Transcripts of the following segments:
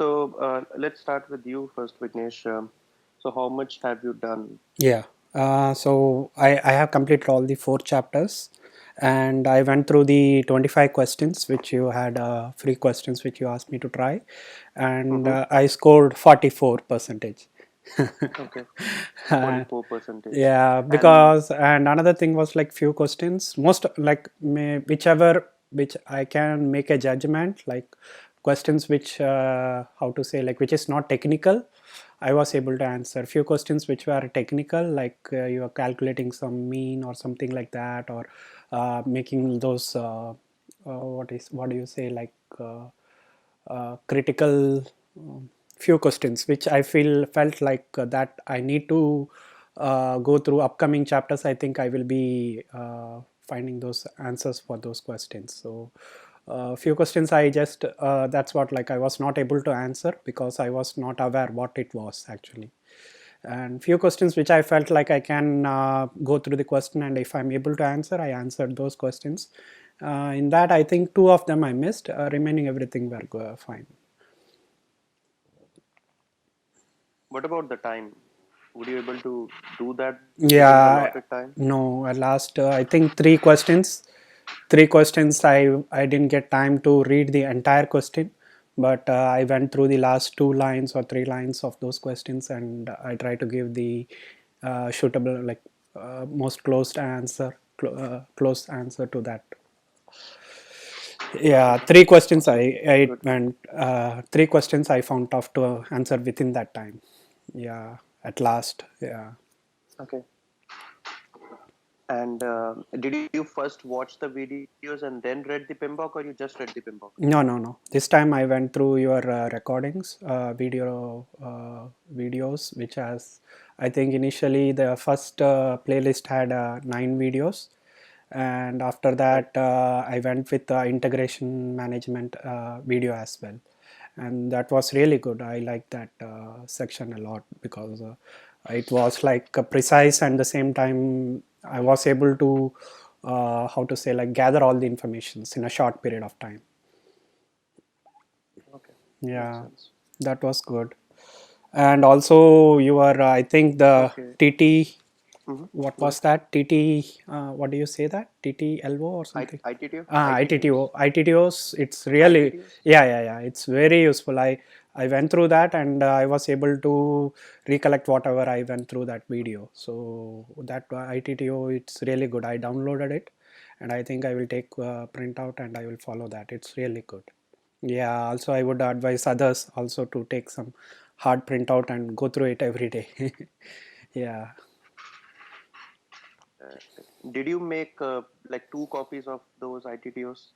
Let's start with you first, Vignesh. So how much have you done? Yeah. So I have completed all the four chapters and I went through the 25 questions which you had free questions which you asked me to try and Mm-hmm. I scored 44 percentage. Okay, Uh, 44 percentage. yeah, And because and another thing was like few questions most like whichever which I can make a judgment like questions which how to say like which is not technical I was able to answer few questions which were technical, like you are calculating some mean or something like that, or making those what do you say like critical few questions which I felt like that I need to go through upcoming chapters. I think I will be finding those answers for those questions. So few questions I just that's what like I was not able to answer because I was not aware what it was actually, and few questions which I felt like I can go through the question, and if I'm able to answer I answered those questions. In that I think two of them I missed, remaining everything were fine. what about the time? Would you able to do that within the Yeah, allotted time? no, at last I think three questions I didn't get time to read the entire question, but I went through the last two lines or three lines of those questions and I tried to give the suitable like most close answer to that. Yeah, three questions Okay, I good. went three questions I found tough to answer within that time. Yeah, at last. Yeah. Okay. And did you first watch the videos and then read the PMBOK, or you just read the PMBOK? No, no, no. This time I went through your recordings, videos, which has, I think initially the first playlist had 9 videos, and after Right. that I went with integration management video as well, and that was really good. I liked that section a lot because it was like precise and the same time I was able to how to say like gather all the informations in a short period of time. Okay. Makes Yeah, sense. that was good. And also, you are, I think, the Okay. TT, Mm-hmm. what Go ahead. was that? TT, what do you say that? TTLO or something? ITTO? Ah, ITTOs? ITTOs, it's really, ITTOs? yeah, yeah, yeah, it's very useful. I went through that and I was able to recollect whatever I went through that video. So that ITTO, it's really good. I downloaded it and I think I will take printout and I will follow that. It's really good. Yeah, also I would advise others also to take some hard printout and go through it every day. Yeah. Did you make like two copies of those ITTOs?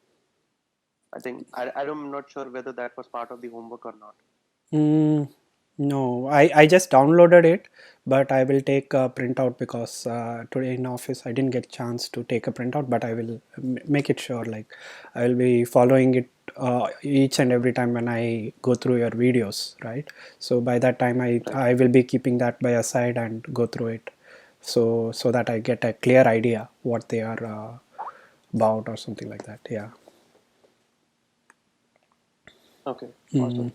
I'm not sure whether that was part of the homework or not. Mm, no, I just downloaded it, but I will take a printout because today in office I didn't get chance to take a printout, but I will make it sure like I will be following it each and every time when I go through your videos, right? So by that time Right. I will be keeping that by a side and go through it, so that I get a clear idea what they are about or something like that. Yeah. Okay. Mm. Awesome.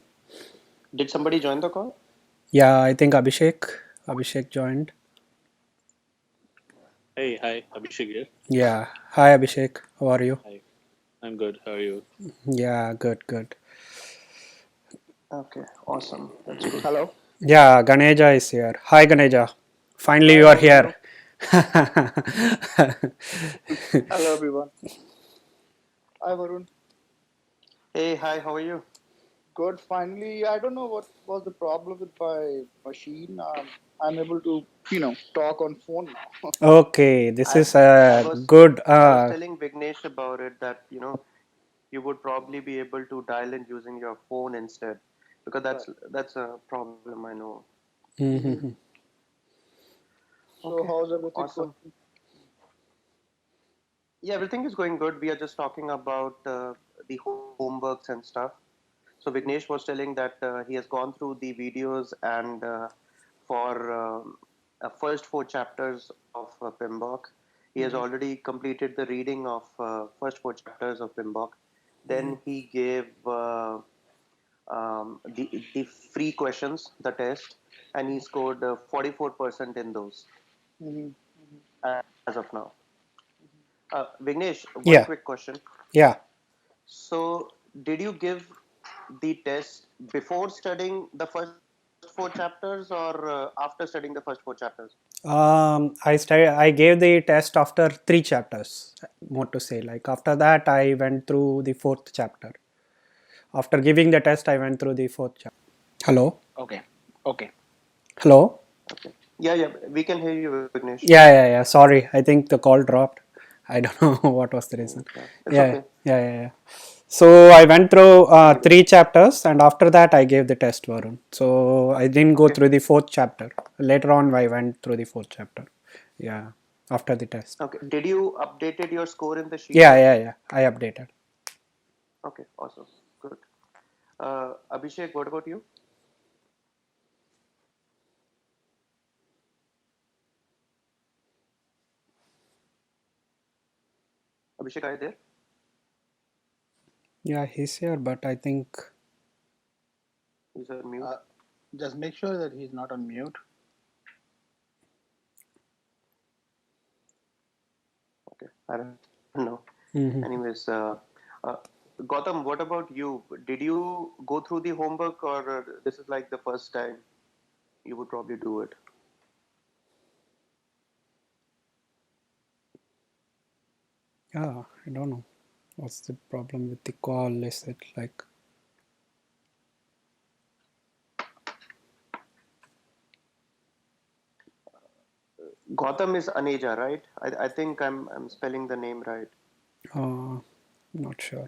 Did somebody join the call? Yeah, I think Abhishek joined. Hey, hi, Abhishek here. Yeah. Hi Abhishek. How are you? Hi, I'm good. How are you? Yeah, good, good. Okay. Awesome. That's good. Hello. Yeah, Ganeja is here. Hi Ganeja. Finally Hi, you are how are here. you? Hello, everyone. Hi, Varun. Hey, hi. How are you? Good. Finally, I don't know what was the problem with my machine. I'm able to, talk on phone now. Okay, this I is I a was good I was telling Vignesh about it that you would probably be able to dial in using your phone instead, because Right. that's a problem I know. hmm Mhm. So, Okay. how's everything going? Awesome. Yeah, everything is going good. We are just talking about the homeworks and stuff. So Vignesh was telling that he has gone through the videos, and for first four chapters of PMBOK, he has hmm already completed the reading of first four chapters of PMBOK. hmm Then he gave the free questions, the test, and he scored 44% in those Mhm. as of now. Vignesh, one Yeah, quick question. yeah. So, did you give the test before studying the first four chapters or after studying the first four chapters? I gave the test after 3 chapters, more to say. Like after that, I went through the 4th chapter. After giving the test, I went through the 4th chapter. Hello? Okay. Okay. Hello? Okay. Yeah, we can hear you, Vignesh. Yeah. Sorry, I think the call dropped. I don't know what was the reason. Okay. It's Yeah, okay. yeah. So I went through Anyway. 3 chapters, and after that, I gave the test, Varun. So I didn't go Okay. through the 4th chapter. Later on, I went through the 4th chapter. Yeah, after the test. Okay. Did you updated your score in the sheet? Yeah. I updated. Okay. Awesome. Good. Abhishek, what about you? Abhishek, are you there? Yeah, he's here, but I think He's on mute. Just make sure that he's not on mute. Okay. I don't know. mhm. Anyways, Gautam, what about you? Did you go through the homework, or this is like the first time you would probably do it? Yeah, I don't know. What's the problem with the call? Is it like Gautam is Aneja, right? I think I'm spelling the name right. not sure.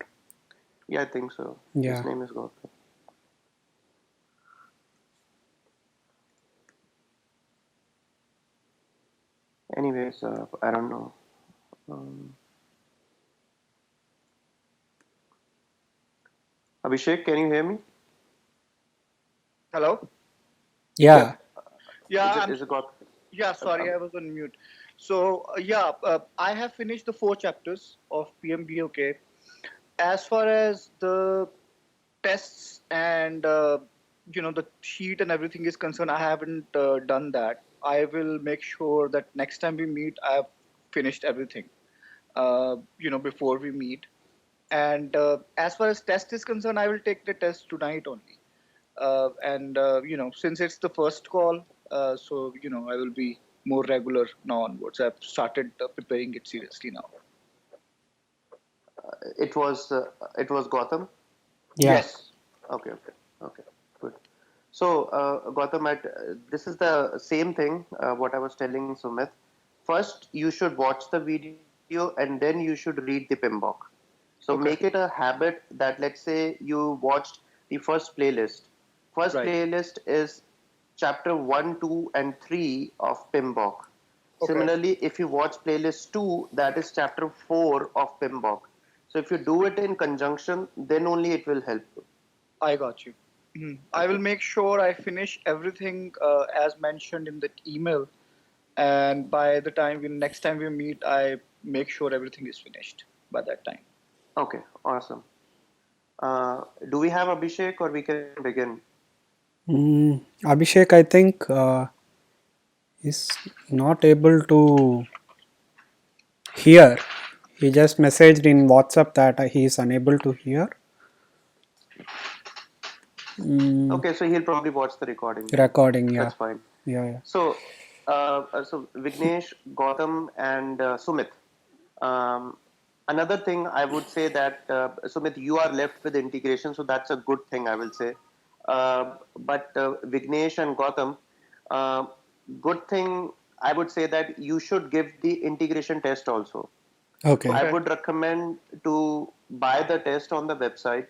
Yeah, I think so. Yeah. His name is Gautam. Anyways, I don't know. Abhishek, can you hear me? Hello. Yeah. Yeah. Is it Gautam? Yeah. Sorry, I was on mute. So I have finished the 4 chapters of PMBOK. As far as the tests and the sheet and everything is concerned, I haven't done that. I will make sure that next time we meet, I've finished everything. Before we meet. And as far as test is concerned, I will take the test tonight only. Since it's the first call, so I will be more regular now onwards. I've started preparing it seriously now. It was Gautam. Yeah. Yes. Okay, good. So, Gautam, this is the same thing. What I was telling Sumit. First, you should watch the video and then you should read the PMBOK. So Okay. make it a habit that, let's say you watched the first playlist. First Right. playlist is chapter 1, 2, and 3 of PMBOK. Okay. Similarly, if you watch playlist 2, that is chapter 4 of PMBOK. So if you do it in conjunction, then only it will help you. I got you. I will make sure I finish everything as mentioned in the email, and by the next time we meet, I make sure everything is finished by that time. Okay, awesome. Do we have Abhishek or we can begin? Abhishek, I think is not able to hear. He just messaged in WhatsApp that he is unable to hear. Okay, so he'll probably watch the recording then. Recording, yeah. That's fine. Yeah. So, so Vignesh, Gautam, and Sumit. Um, Another thing I would say that Sumit, you are left with integration, so that's a good thing I will say. But Vignesh and Gautam, uh, good thing I would say that you should give the integration test also. Okay. So I would recommend to buy the test on the website.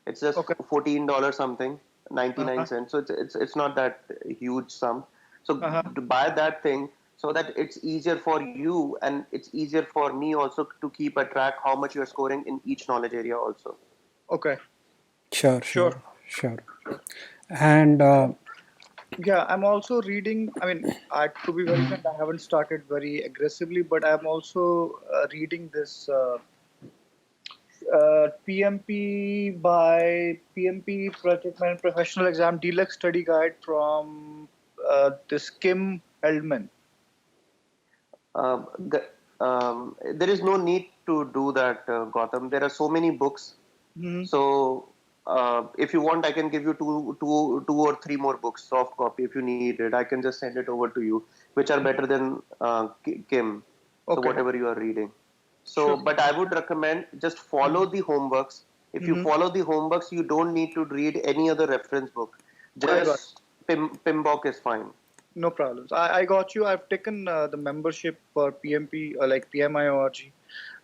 It's just Okay. $14 something, 99 cents. So it's not that huge sum. So to buy that thing so that it's easier for you and it's easier for me also to keep a track how much you're scoring in each knowledge area also. Okay. Sure. Sure. And Yeah, I'm also reading. I mean, to be very frank, I haven't started very aggressively, but I'm also reading this PMP by PMP Project Management Professional Exam Deluxe Study Guide from this Kim Heldman. There is no need to do that, Gautam. There are so many books. Mm-hmm. So if you want, I can give you two or three more books, soft copy, if you need it. I can just send it over to you, which are better than Kim. So Okay. whatever you are reading. So, Sure. but I would recommend just follow the homeworks. If you Mhm. follow the homeworks, you don't need to read any other reference book. I got Just PMBOK is fine. No problems. I got you. I've taken the membership for PMP, like PMIORG.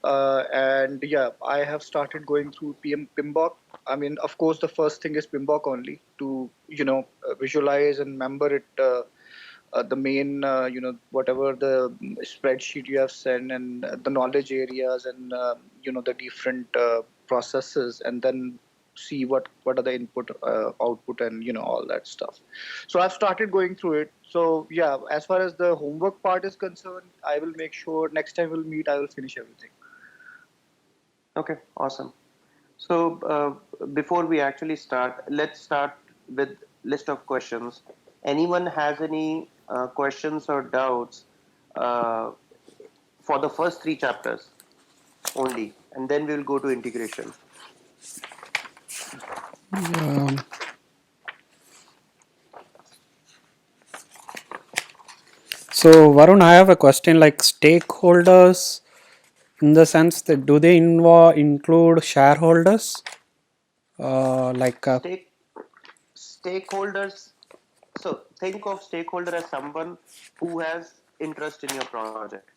And yeah, I have started going through PMBOK. I mean, of course, the first thing is PMBOK only to, visualize and remember it. The main, whatever the spreadsheet you have sent and the knowledge areas and, the different processes, and then see what are the input, output, and, all that stuff. So I've started going through it. So yeah, as far as the homework part is concerned, I will make sure next time we'll meet, I will finish everything. Okay, awesome. So before we actually start, let's start with list of questions. Anyone has any questions or doubts uh, for the first three chapters only, and then we will go to integration. So Varun, I have a question, like stakeholders, in the sense that do they include shareholders? Stakeholders. So think of stakeholder as someone who has interest in your project.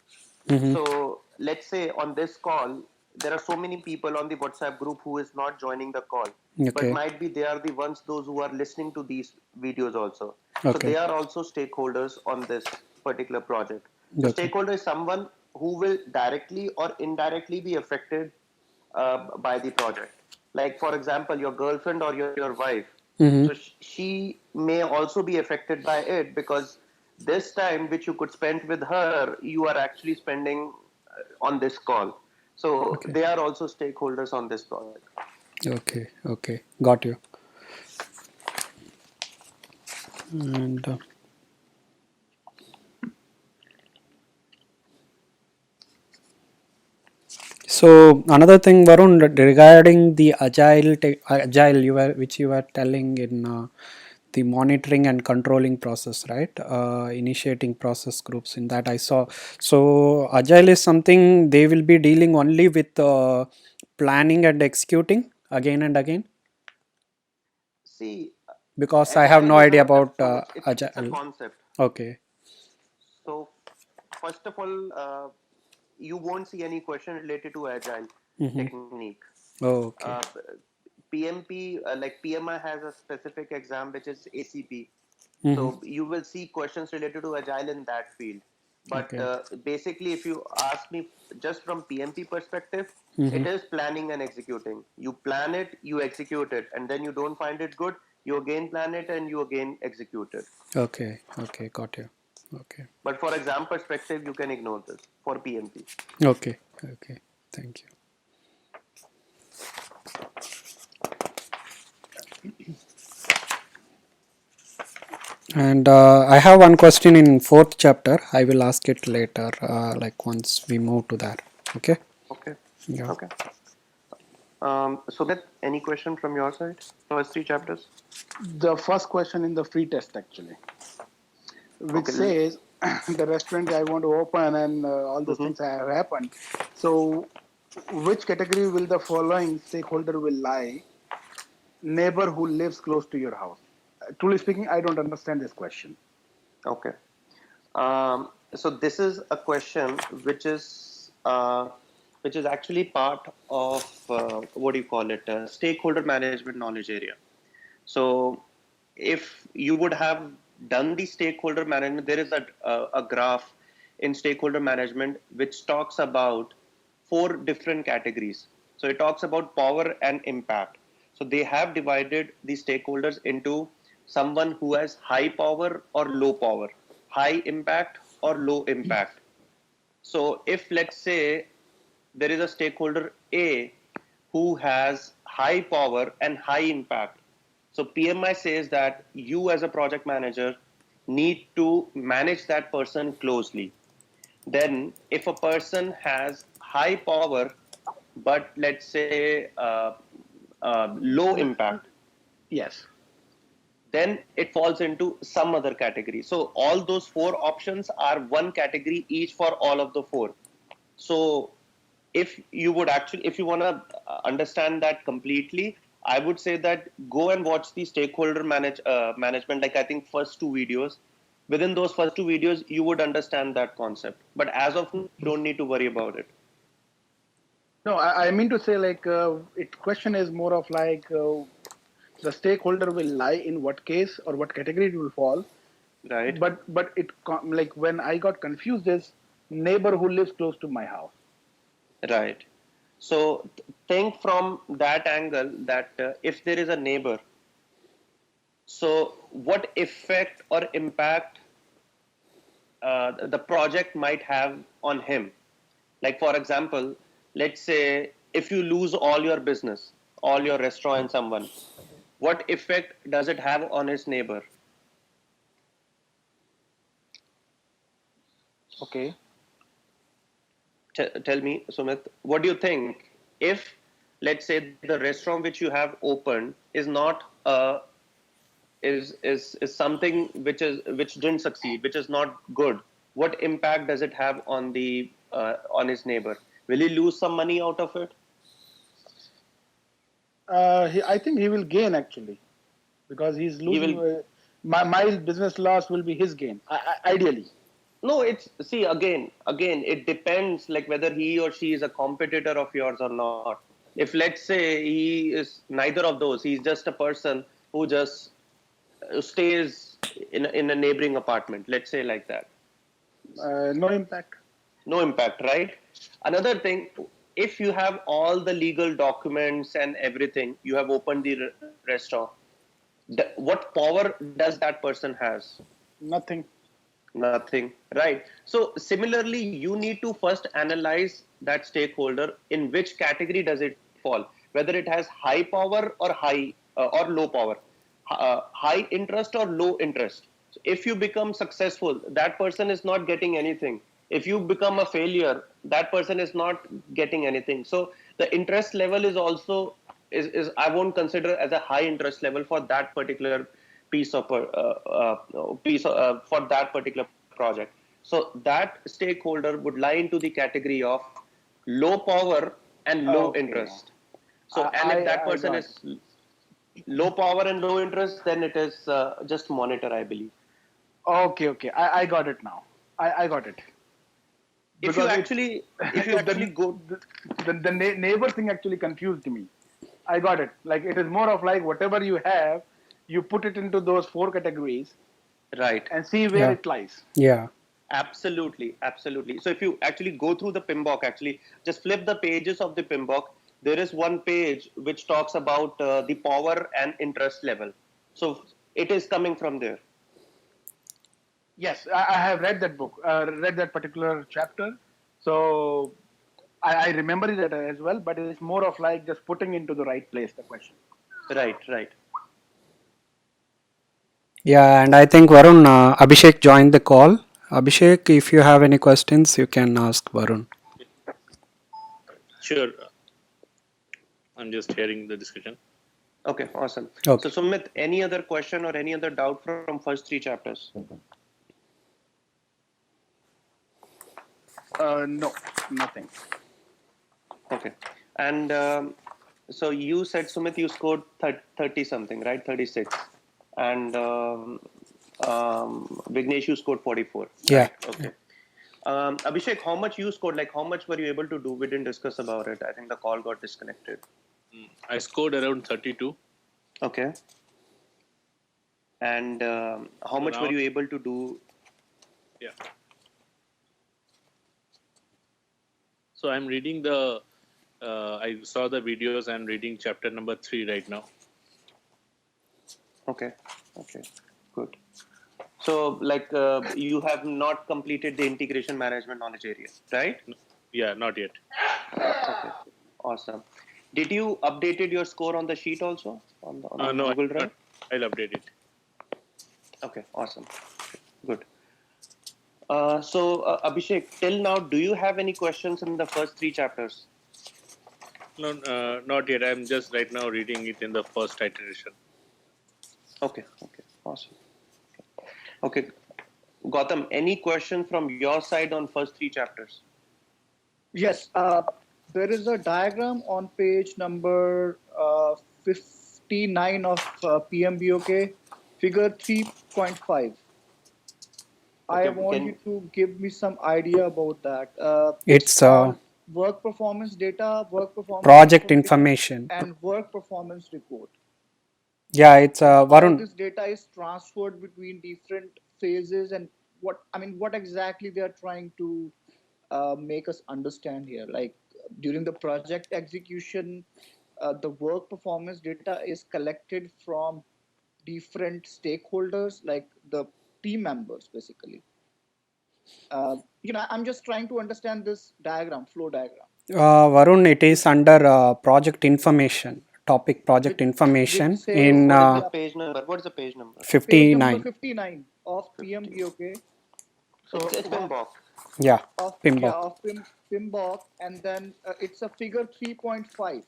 So let's say on this call, there are so many people on the WhatsApp group who is not joining the call, but Okay. might be they are the ones those who are listening to these videos also. So Okay. they are also stakeholders on this particular project. So Okay. stakeholder is someone who will directly or indirectly be affected by the project. Like for example, your girlfriend or your wife. So she may also be affected by it because this time which you could spend with her, you are actually spending on this call. So Okay. they are also stakeholders on this project. Okay. Okay. Got you. And so another thing, Varun, regarding the agile which you were telling in the monitoring and controlling process, right? Initiating process groups, in that I saw. So agile is something they will be dealing only with planning and executing again and again. See, Because I have agile no is idea a about so it's a agile. concept. Okay. So first of all, you won't see any question related to agile technique. Oh, okay. PMP, like PMI has a specific exam which is ACP. So you will see questions related to agile in that field. But Okay. basically, if you ask me just from PMP perspective, it is planning and executing. You plan it, you execute it, and then you don't find it good, you again plan it and you again execute it. Okay. Okay. Got you. Okay. But for exam perspective, you can ignore this for PMP. Okay. Okay. Thank you. And I have one question in fourth chapter. I will ask it later, like once we move to that. Okay. Okay. Yeah. Okay. So that any question from your side? First three chapters. The first question in the free test actually, which Okay. says the restaurant I want to open and all those things have happened. So, which category will the following stakeholder will lie? Neighbor who lives close to your house. Truly speaking, I don't understand this question. Okay. So this is a question which is actually part of what do you call it? Stakeholder management knowledge area. So if you would have done the stakeholder management, there is a graph in stakeholder management which talks about four different categories. So it talks about power and impact. So they have divided the stakeholders into someone who has high power or low power, high impact or low impact. So if let's say there is a stakeholder A who has high power and high impact. So PMI says that you as a project manager need to manage that person closely. Then if a person has high power, but let's say low impact, Yes. then it falls into some other category. So all those four options are one category each for all of the four. So if you want to understand that completely, I would say that go and watch the stakeholder management, like I think first two videos. Within those first two videos, you would understand that concept. But as of now, you don't need to worry about it. No, I mean to say like it question is more of like the stakeholder will lie in what case or what category it will fall. Right? But like when I got confused is neighbor who lives close to my house. Right. So think from that angle that if there is a neighbor, so what effect or impact the project might have on him? Like for example, let's say if you lose all your business, all your restaurant and someone, what effect does it have on his neighbor? Okay. Tell me, Sumit, what do you think if, let's say, the restaurant which you have opened is not is something which didn't succeed, which is not good? What impact does it have on the on his neighbor? Will he lose some money out of it? I think he will gain actually because he's He losing. will. My business loss will be his gain. Ideally. No, it's see again. It depends like whether he or she is a competitor of yours or not. If let's say he is neither of those, he's just a person who just stays in a neighboring apartment. Let's say like that. No impact. No impact, right? Another thing, if you have all the legal documents and everything, you have opened the restaurant. What power does that person has? Nothing. Nothing, right? So similarly, you need to first analyze that stakeholder in which category does it fall, whether it has high power or high or low power, high interest or low interest. So if you become successful, that person is not getting anything. If you become a failure, that person is not getting anything. So the interest level is also is I won't consider as a high interest level for that particular for that particular project. So that stakeholder would lie into the category of low power and low Okay. interest. So and if that person got is low power and low interest, then it is just monitor, I believe. Okay. I got it now. I got it. If you Because actually go the neighbor thing actually confused me. I got it. Like it is more of like whatever you have, you put it into those four categories right. and see where Yeah. it lies. Yeah. Absolutely. So if you actually go through the PMBOK, actually just flip the pages of the PMBOK, there is one page which talks about the power and interest level. So it is coming from there. Yes, I have read that book, read that particular chapter. So I remember it as well, but it's more of like just putting into the right place the question. Right. Yeah, and I think Varun, Abhishek joined the call. Abhishek, if you have any questions, you can ask Varun. Sure. I'm just hearing the discussion. Okay, awesome. Okay. So Sumit, any other question or any other doubt from first three chapters? No, nothing. Okay. And so you said, Sumit, you scored 30 something, right? 36. And Vignesh, you scored 44. Yeah. Right? Okay. Abhishek, how much you scored? Like, how much were you able to do? We didn't discuss about it. I think the call got disconnected. I scored around 32. Okay. And how much were now- you able to do? Yeah. So I'm reading the. I saw the videos. I'm reading chapter number 3 right now. Okay. Good. So, like, you have not completed the integration management knowledge area, right? Yeah, not yet. Okay. Awesome. Did you updated your score on the sheet also on the No, Google Drive? I'll update it. Okay, awesome, good. Abhishek, till now, do you have any questions in the first 3 chapters? No, not yet. I'm just right now reading it in the first iteration. Okay, awesome. Okay, Gautam, any question from your side on first 3 chapters? Yes, there is a diagram on page number 59 of PMBOK, figure 3.5. I want you to give me some idea about that. It's on work performance data, work performance project information. and work performance report. Yeah, it's How Varun. this data is transferred between different phases, and what exactly they are trying to make us understand here. Like during the project execution, the work performance data is collected from different stakeholders, like the team members, basically. I'm just trying to understand this flow diagram. Varun, it is under project information, topic project information Which says, in What is the page number? 59. Page number 59. 59 of PMBOK. So it's PMBOK. Yeah, Of PMBOK. PMBOK, and then it's a figure 3.5.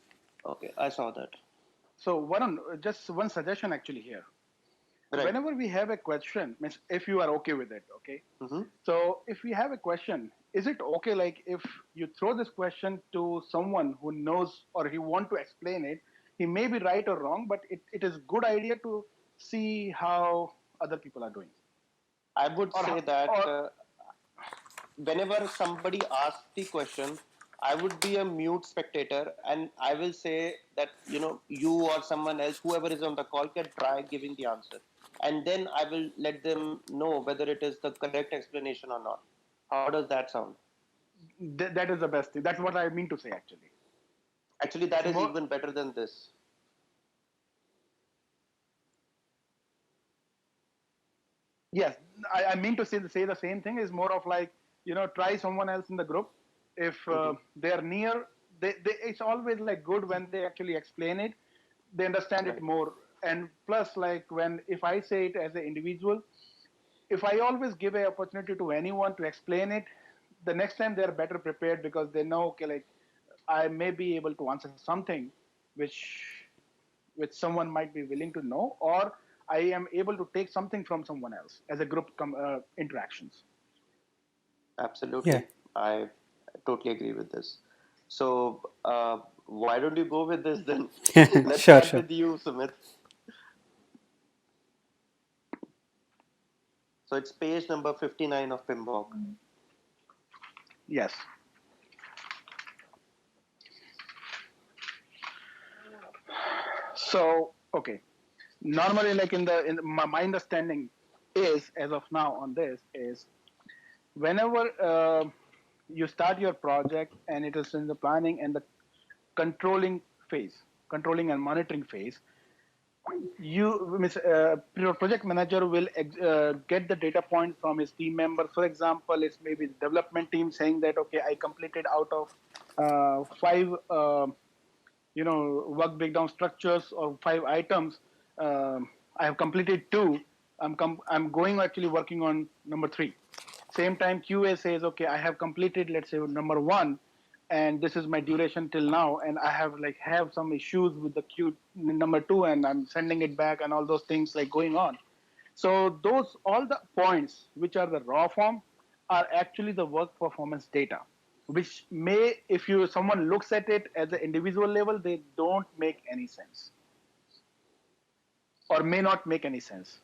Okay, I saw that. So Varun, just one suggestion actually here. Right. Whenever we have a question, means if you are okay with it, okay. So if we have a question, is it okay like if you throw this question to someone who knows or he want to explain it, he may be right or wrong, but it is good idea to see how other people are doing. I would say that whenever somebody asks the question, I would be a mute spectator and I will say that, you or someone else, whoever is on the call, can try giving the answer. And then I will let them know whether it is the correct explanation or not. How does that sound? That is the best thing. That's what I mean to say actually. Actually, that is even better than this. Yes, I mean to say the same thing. Is more of like, try someone else in the group. If they're near, it's always like good when they actually explain it. They understand it more. And plus, like if I say it as an individual, if I always give an opportunity to anyone to explain it, the next time they're better prepared because they know, okay, like I may be able to answer something which someone might be willing to know, or I am able to take something from someone else as a group interactions. Absolutely. Yeah. I totally agree with this. So, why don't you go with this then? Let's Sure, start sure. with you, Sumit. So it's page number 59 of PMBOK. Yes. So, okay. Normally, like my understanding is, as of now on this, is whenever you start your project and it is in the planning and the controlling phase, controlling and monitoring phase, your project manager will get the data point from his team members. For example, it's maybe the development team saying that, okay, I completed out of 5 work breakdown structures or 5 items. I have completed 2. I'm going actually working on number 3. Same time QA says, okay, I have completed, let's say, number 1, and this is my duration till now, and I have some issues with the Q number 2, and I'm sending it back, and all those things like going on. So those all the points which are the raw form are actually the work performance data, which may, if someone looks at it as an individual level, they don't make any sense or may not make any sense.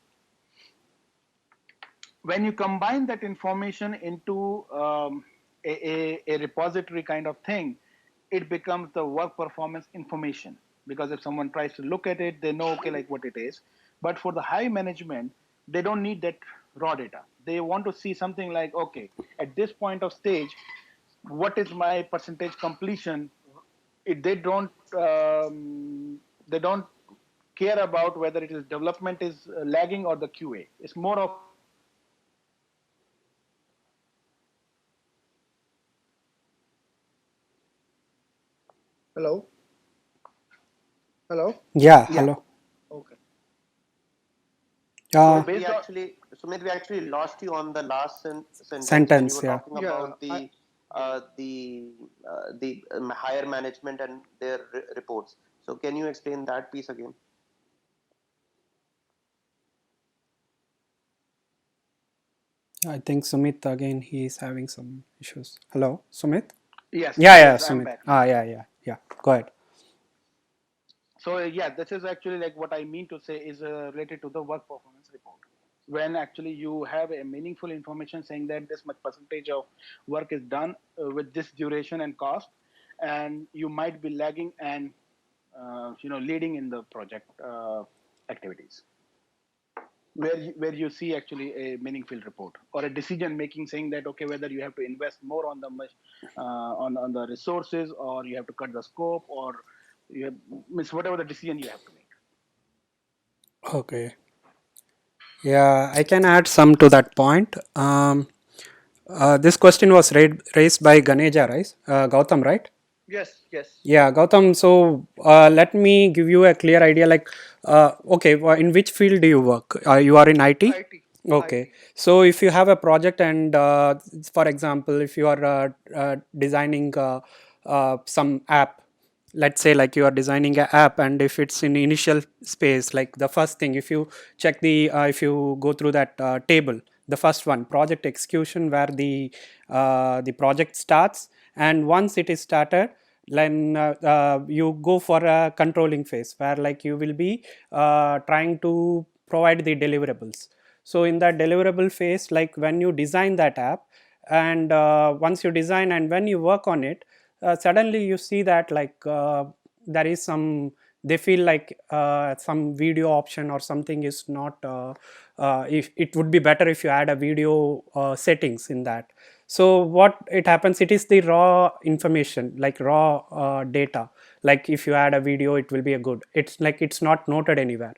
When you combine that information into a repository kind of thing, it becomes the work performance information. Because if someone tries to look at it, they know, okay, like what it is. But for the high management, they don't need that raw data. They want to see something like, okay, at this point of stage, what is my percentage completion? They don't care about whether it is development is lagging or the QA. It's more of Hello. Hello. Yeah, Yeah. hello. Okay. Uh, Sumit, we actually lost you on the last sentence when you Sentence, were yeah. talking Yeah. about the higher management and their reports. So can you explain that piece again? I think Sumit again, he is having some issues. Hello, Sumit? Yes. Yeah, yeah, Yes, I'm Sumit. back. Yeah. Go ahead. So yeah, this is actually like what I mean to say is related to the work performance report. When actually you have a meaningful information saying that this much percentage of work is done with this duration and cost, and you might be lagging and leading in the project activities. Where you see actually a meaningful report or a decision making saying that okay, whether you have to invest more on the on the resources, or you have to cut the scope, or you have, means whatever the decision you have to make. Okay. Yeah, I can add some to that point. This question was raised by Ganeja, right? Gautam, right? Yes. Yes. Yeah, Gautam. So let me give you a clear idea. Like, okay, in which field do you work? You are in IT? IT. Okay. IT. So if you have a project and, for example, if you are designing some app, let's say like you are designing an app, and if it's in initial space, like the first thing, if you check if you go through that table, the first one, project execution, where the project starts, and once it is started, then you go for a controlling phase where like you will be trying to provide the deliverables. So in that deliverable phase, like when you design that app, and once you design and when you work on it, suddenly you see that like there is some, they feel like some video option or something is not if it would be better if you add a video settings in that. So what it happens, it is the raw information, like raw data. Like if you add a video, it will be a good, it's like it's not noted anywhere.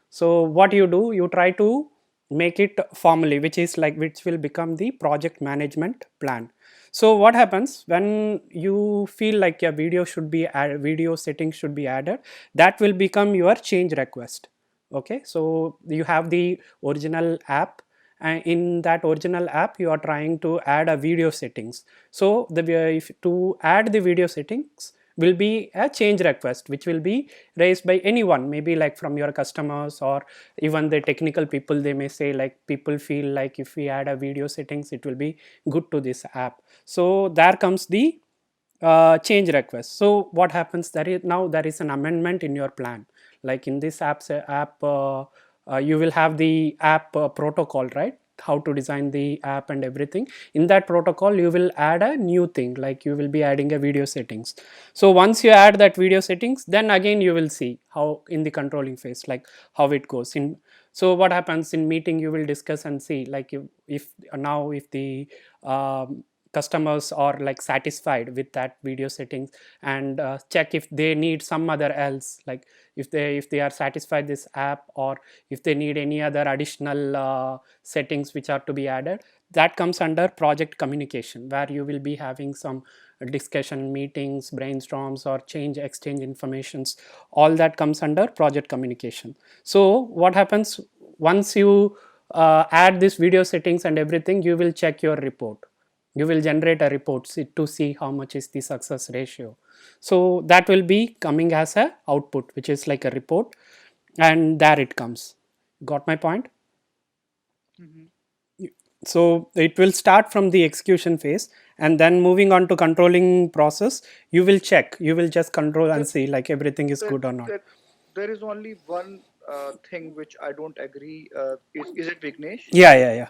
So what you do, you try to make it formally, which is like which will become the project management plan. So what happens when you feel like a video should be added, video settings should be added, that will become your change request. Okay, so you have the original app, and in that original app you are trying to add a video settings. So the if to add the video settings will be a change request which will be raised by anyone, maybe like from your customers or even the technical people. They may say like people feel like if we add a video settings it will be good to this app. So there comes the change request. So what happens, there is now there is an amendment in your plan. Like in this app you will have the app protocol, right? How to design the app and everything. In that protocol you will add a new thing, like you will be adding a video settings. So once you add that video settings, then again you will see how in the controlling phase, like how it goes in. So what happens in meeting, you will discuss and see like if now if the customers are like satisfied with that video settings, and check if they need some other else, like if they are satisfied this app, or if they need any other additional settings which are to be added. That comes under project communication, where you will be having some discussion meetings, brainstorms, or change exchange informations. All that comes under project communication. So what happens, once you add this video settings and everything, you will check your report. You will generate a report to see how much is the success ratio. So that will be coming as a output, which is like a report, and there it comes. Got my point? Mhm. So it will start from the execution phase, and then moving on to controlling process, you will check, you will just control and The, see like everything is the, good or not. there is only one thing which I don't agree. Is it Vignesh? Yeah.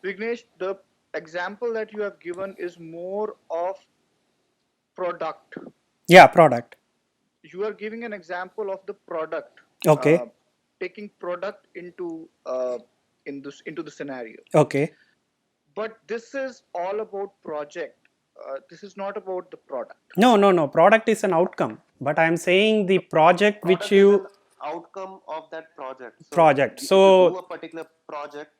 Vignesh, the example that you have given is more of product. Yeah, product. You are giving an example of the product, uh, Okay. taking product into the scenario. Okay. But this is all about project. This is not about the product. No, product is an outcome, but I'm saying the project which Product is an you outcome of that project. So project. if you do So a particular project,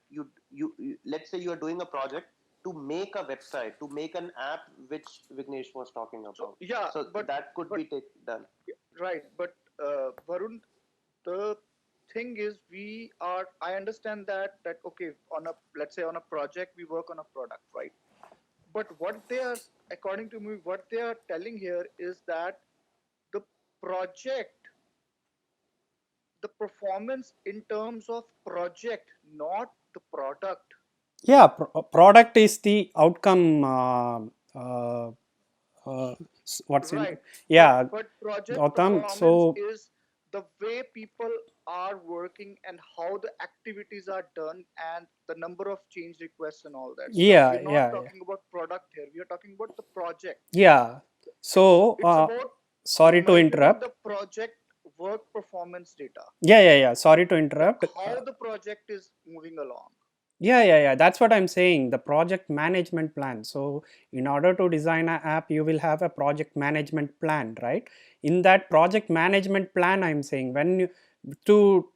let's say you are doing a project to make a website, to make an app, which Vignesh was talking So about. yeah, So but that could but be done. right, but Varun, the thing is, I understand that okay, let's say on a project, we work on a product, right? But according to me, what they are telling here is that the project, the performance in terms of project, not the product. Yeah, product is the outcome. What's in? Right. Yeah, But project Gautam. performance So is the way people are working and how the activities are done and the number of change requests and all that stuff. yeah, We're not yeah, yeah, talking about product here. We are talking about the project. yeah. So It's about sorry to measuring interrupt. the project work performance data, Yeah, yeah, yeah. Sorry to that interrupt. how the project is moving along. Yeah, yeah, yeah. That's what I'm saying. The project management plan. So, in order to design an app, you will have a project management plan, right? In that project management plan, I'm saying when you to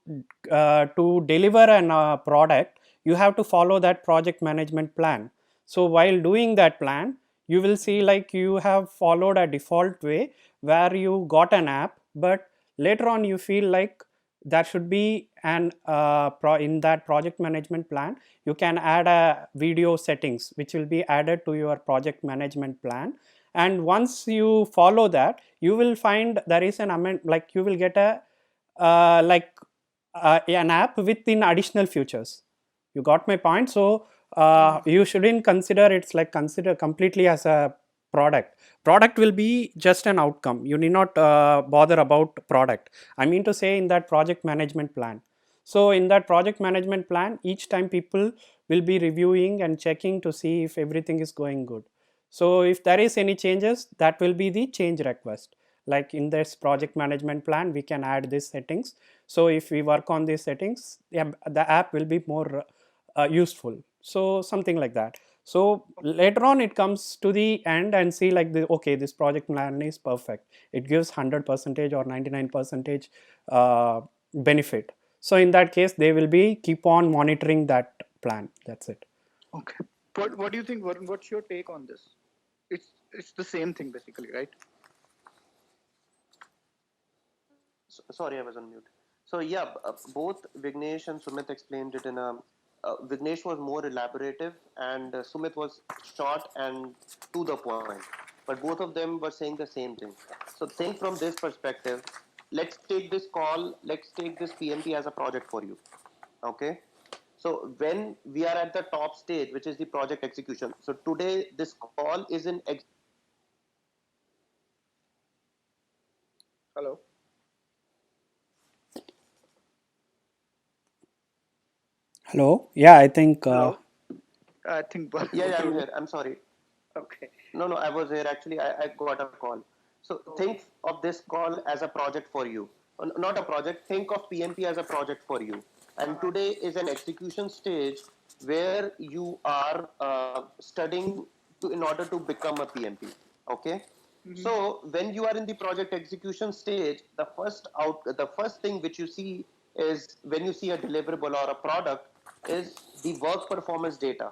deliver an product, you have to follow that project management plan. So, while doing that plan, you will see like you have followed a default way where you got an app, but later on you feel like there should be an in that project management plan you can add a video settings which will be added to your project management plan, and once you follow that you will find there is an amendment, like you will get a like an app within additional features. You got my point? So you shouldn't consider it's like consider completely as a product will be just an outcome. You need not bother about product. I mean to say in that project management plan. So in that project management plan, each time people will be reviewing and checking to see if everything is going good. So if there is any changes, that will be the change request. Like in this project management plan, we can add these settings. So if we work on these settings, the app will be more useful. So something like that. So later on it comes to the end and see like okay, this project plan is perfect. It gives 100% or 99% benefit. So in that case, they will be keep on monitoring that plan. That's it. Okay. But what do you think, Varun? What's your take on this? It's the same thing basically, right? Sorry, I was on mute. So yeah, both Vignesh and Sumit explained it in a. Vignesh was more elaborative, and Sumit was short and to the point. But both of them were saying the same thing. So think from this perspective. Let's take this call. Let's take this PMP as a project for you. Okay. So when we are at the top stage, which is the project execution. So today this call is in. Hello. Hello. Yeah, I think. Hello. I think. Yeah, I'm here. I'm sorry. Okay. No, I was here. Actually, I got a call. So think of this call as a project for you. Not a project. Think of PMP as a project for you. And today is an execution stage where you are studying in order to become a PMP. Okay. So when you are in the project execution stage, the first thing which you see is when you see a deliverable or a product is the work performance data.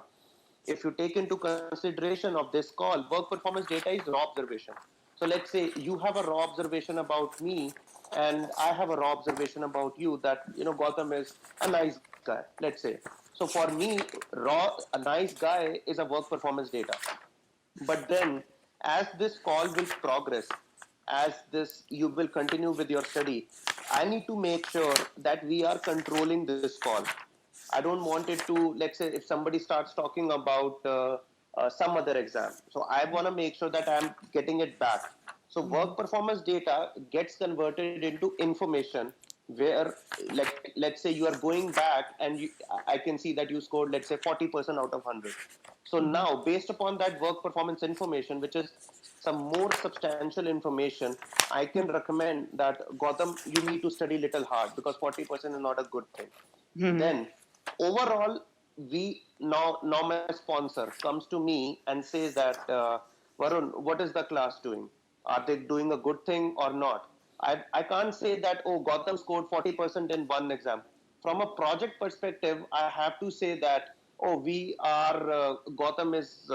If you take into consideration of this call, work performance data is raw observation. So let's say you have a raw observation about me and I have a raw observation about you that, Gautam is a nice guy, let's say. So for me, a nice guy is a work performance data. But then as this call will progress, as this you will continue with your study, I need to make sure that we are controlling this call. I don't want it to, let's say, if somebody starts talking about some other exam. So I want to make sure that I'm getting it back. So work performance data gets converted into information where, like, let's say you are going back and I can see that you scored, let's say, 40% out of 100. So now, based upon that work performance information, which is some more substantial information, I can recommend that Gautam, you need to study little hard because 40% is not a good thing. Then overall, we now my sponsor comes to me and says that Varun, what is the class doing? Are they doing a good thing or not? I can't say that, oh, Gautam scored 40% in one exam. From a project perspective, I have to say that, oh, we are Gautam is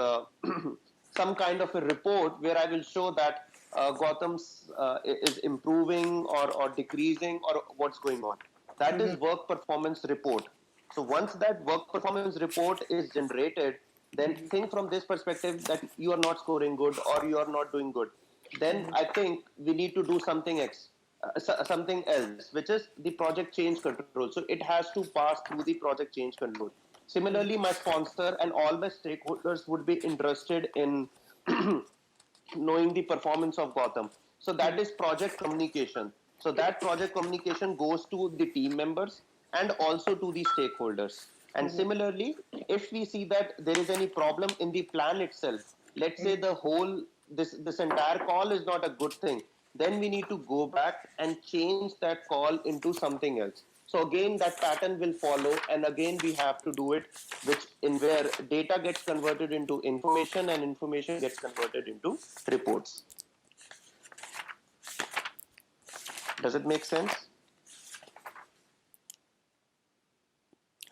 some kind of a report where I will show that Gautam's is improving or decreasing or what's going on. That is work performance report. So once that work performance report is generated, then think from this perspective that you are not scoring good or you are not doing good. Then I think we need to do something else, which is the project change control. So it has to pass through the project change control. Similarly, my sponsor and all my stakeholders would be interested in knowing the performance of Gotham. So that is project communication. So that project communication goes to the team members and also to the stakeholders. And similarly, if we see that there is any problem in the plan itself, let's say the whole this entire call is not a good thing, then we need to go back and change that call into something else. So again, that pattern will follow, and again we have to do it, which in where data gets converted into information and information gets converted into reports. Does it make sense?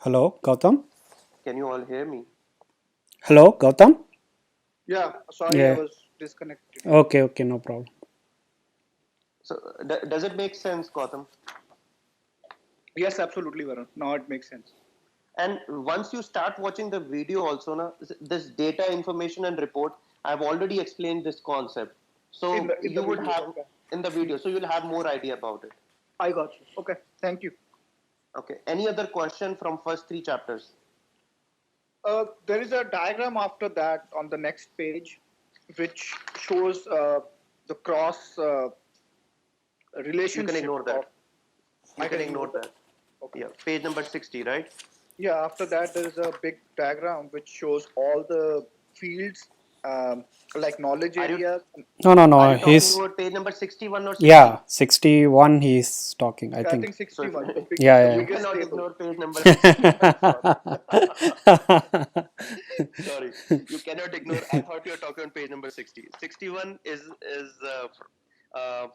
Hello, Gautam? Can you all hear me? Hello, Gautam? Yeah, sorry, Yeah. I was disconnected. Okay, no problem. So does it make sense, Gautam? Yes, absolutely, Varun. Now it makes sense. And once you start watching the video also, this data, information and report, I've already explained this concept. So In the you would video, have okay. in the video, so you'll have more idea about it. I got you. Okay, thank you. Okay. Any other question from first 3 chapters? There is a diagram after that on the next page, which shows the cross relationship. You can ignore that. I You can ignore that. Okay. Yeah, page number 60, right? Yeah, after that there is a big diagram which shows all the fields, like knowledge Are you- areas. No, Are you talking he's, about page number 61 or 60? yeah, 61 he's talking, I I think. think 61. So- the big, Yeah, the yeah. You biggest cannot table. ignore page number 60. Sorry, you cannot ignore. I thought you were talking on page number 60. 61 is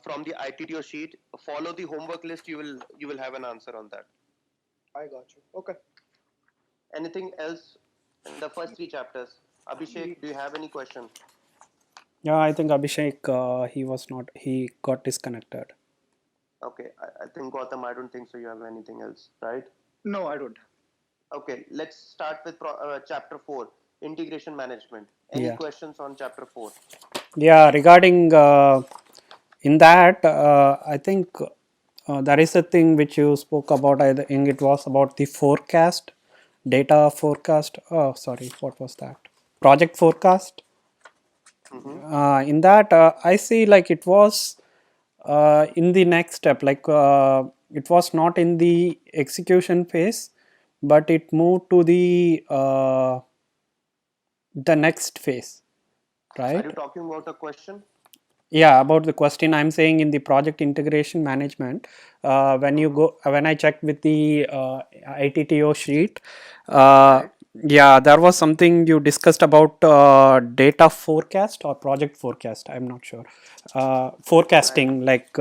from the ITTO sheet. Follow the homework list. You will have an answer on that. I got you. Okay. Anything else in the first 3 chapters? Abhishek, do you have any question? Yeah, I think Abhishek, he got disconnected. Okay, I think Gautam, I don't think so. You have anything else, right? No, I don't. Okay, let's start with chapter 4, integration management. Any Yeah. questions on chapter 4? Yeah, regarding in that, I think there is a thing which you spoke about. I think it was about the forecast, data forecast. Oh, sorry, what was that? Project forecast. In that, I see like it was in the next step, like it was not in the execution phase, but it moved to the next phase, right? Are you talking about a question? Yeah, about the question I'm saying in the project integration management, when I checked with the ITTO sheet, yeah, there was something you discussed about data forecast or project forecast. I'm not sure. Forecasting, like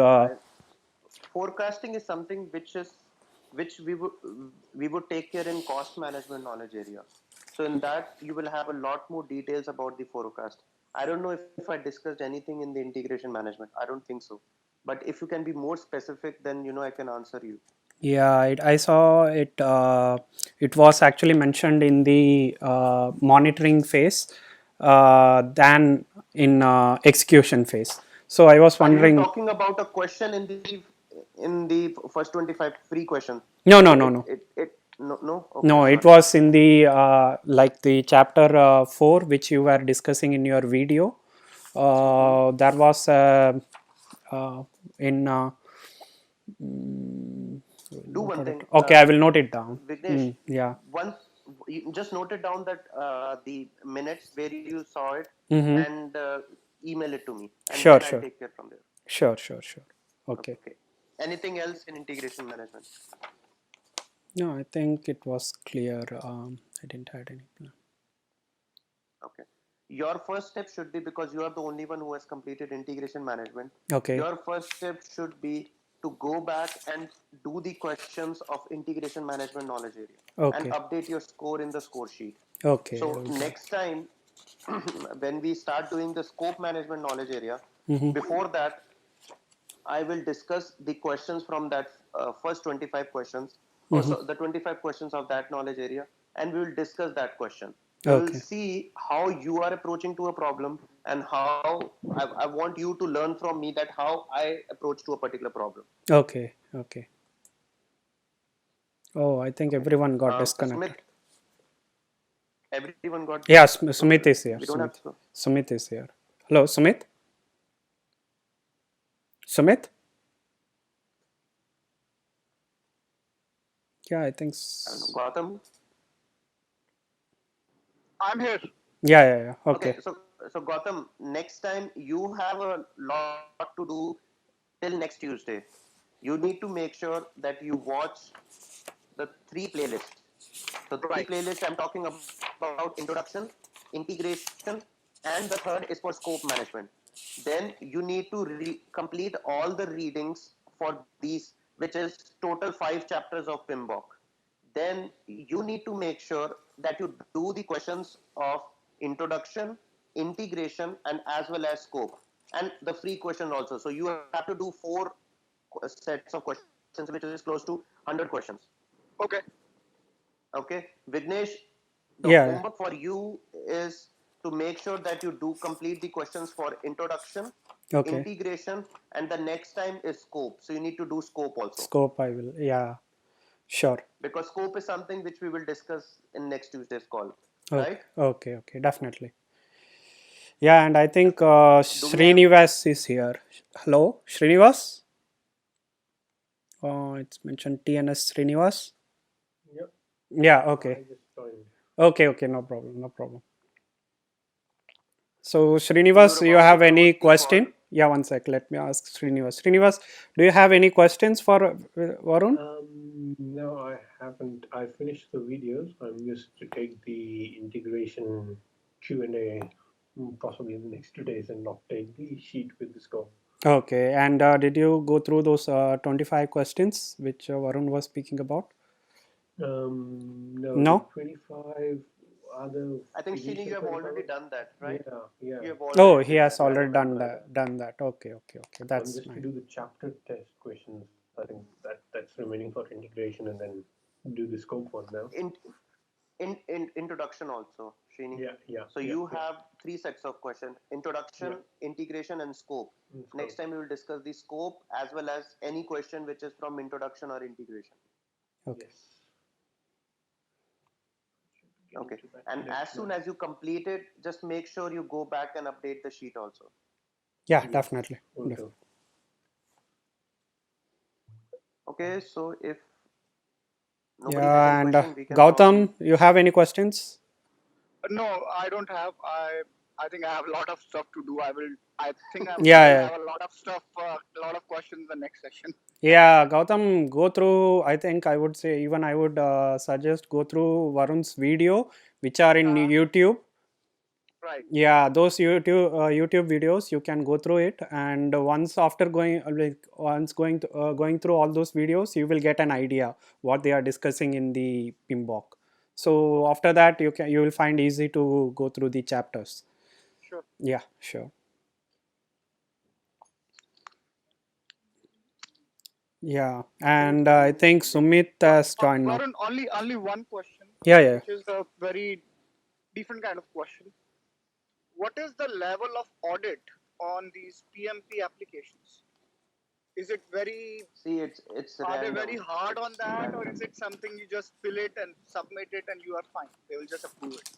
Forecasting is something which we would take care in cost management knowledge area. So in that you will have a lot more details about the forecast. I don't know if I discussed anything in the integration management. I don't think so. But if you can be more specific, then I can answer you. yeah, I saw it. It was actually mentioned in the monitoring phase than in execution phase. So I was Are you wondering. talking about a question in the first 25 free question? No. No. Okay, No, it sorry. was in the like the chapter 4 which you were discussing in your video. There was in Do one thing. okay, I will note it down. Vignesh, Yeah. once you just noted down that the minutes where you saw it Mhm. and email it to me, and Sure, then I'll sure. take care from there. Sure. Okay. Okay. Anything else in integration management? No, I think it was clear. I didn't have any plan. Okay. Your first step should be, because you are the only one who has completed integration management. Okay. Your first step should be to go back and do the questions of integration management knowledge area and Okay. update your score in the score sheet. Okay. So next time when we start doing the scope management knowledge area, Before that, I will discuss the questions from that first 25 questions, or so the 25 questions of that knowledge area, and we will discuss that question. We will Okay. see how you are approaching to a problem, and how I want you to learn from me that how I approach to a particular problem. Okay. Okay. Oh, I think everyone got Sumit, disconnected. everyone got. Yeah, Sumit is here. We don't have. Sumit is here. Hello, Sumit. Sumit. Yeah, I think. Gautam. I'm here. Yeah. Okay. So Gautam, next time you have a lot to do till next Tuesday. You need to make sure that you watch the 3 playlists. So the 3 playlists I'm talking about: introduction, integration, and the third is for scope management. Then you need to complete all the readings for these, which is total 5 chapters of PMBOK. Then you need to make sure that you do the questions of introduction, integration, and as well as scope, and the free question also. So you have to do 4 sets of questions, which is close to 100 questions. Okay. Okay, Vignesh, the Yeah. homework for you is to make sure that you do complete the questions for introduction, Okay. integration, and the next time is scope. So you need to do scope also, Scope, I will. Yeah. Sure. because scope is something which we will discuss in next Tuesday's call, Okay. right? Okay. Definitely. Yeah, and I think Do we have? Srinivas is here. Hello, Srinivas. Oh, it's mentioned TNS Srinivas. Yep. Yeah. Okay. I just joined. Okay. No problem. So Srinivas, you have any question? Yeah, one sec. Let me ask Srinivas. Srinivas, do you have any questions for Varun? No, I haven't. I finished the videos. I'm just to take the integration Q&A possibly in the next 2 days and not take the sheet with the scope. Okay, and did you go through those 25 questions which Varun was speaking about? No. No? 25 other. I think Srini, you have already done that, right? Yeah. You have already Oh, he did has that. already done that. Okay. That's just to nice. do the chapter test questions. I think that's remaining for integration and then do the scope one now. In introduction also, Srini. Yeah. So you have 3 sets of questions: introduction, integration, and scope. Next time we will discuss the scope as well as any question which is from introduction or integration. Okay. Yes. Okay. And as soon as you complete it, just make sure you go back and update the sheet also. Yeah, definitely. Okay, so if nobody Yeah, has any and question, we can Gautam, you have any questions? No, I don't have. I think I have a lot of stuff to do. I think I will Yeah. have a lot of stuff, a lot of questions in the next session. Yeah, Gautam, go through. I think I would say, even I would suggest go through Varun's video, which are in YouTube. Right. Yeah, those YouTube videos, you can go through it, and once after going going through all those videos, you will get an idea what they are discussing in the PMBOK. So after that, you will find easy to go through the chapters. Sure. Yeah, sure. Yeah, and I think Sumit has joined now. Varun, only one question. Yeah. Which is a very different kind of question. What is the level of audit on these PMP applications? Is it very? See, it's Are they random. very hard on that, or is it something you just fill it and submit it and you are fine? They will just approve it.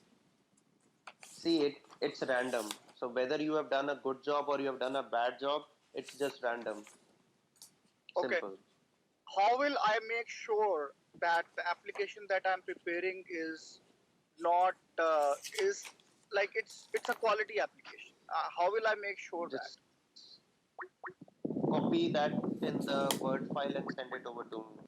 See, it's random. So whether you have done a good job or you have done a bad job, it's just random. Simple. Okay. How will I make sure that the application that I'm preparing is not is like it's a quality application? How will I make sure just copy that in the Word file and send it over to me.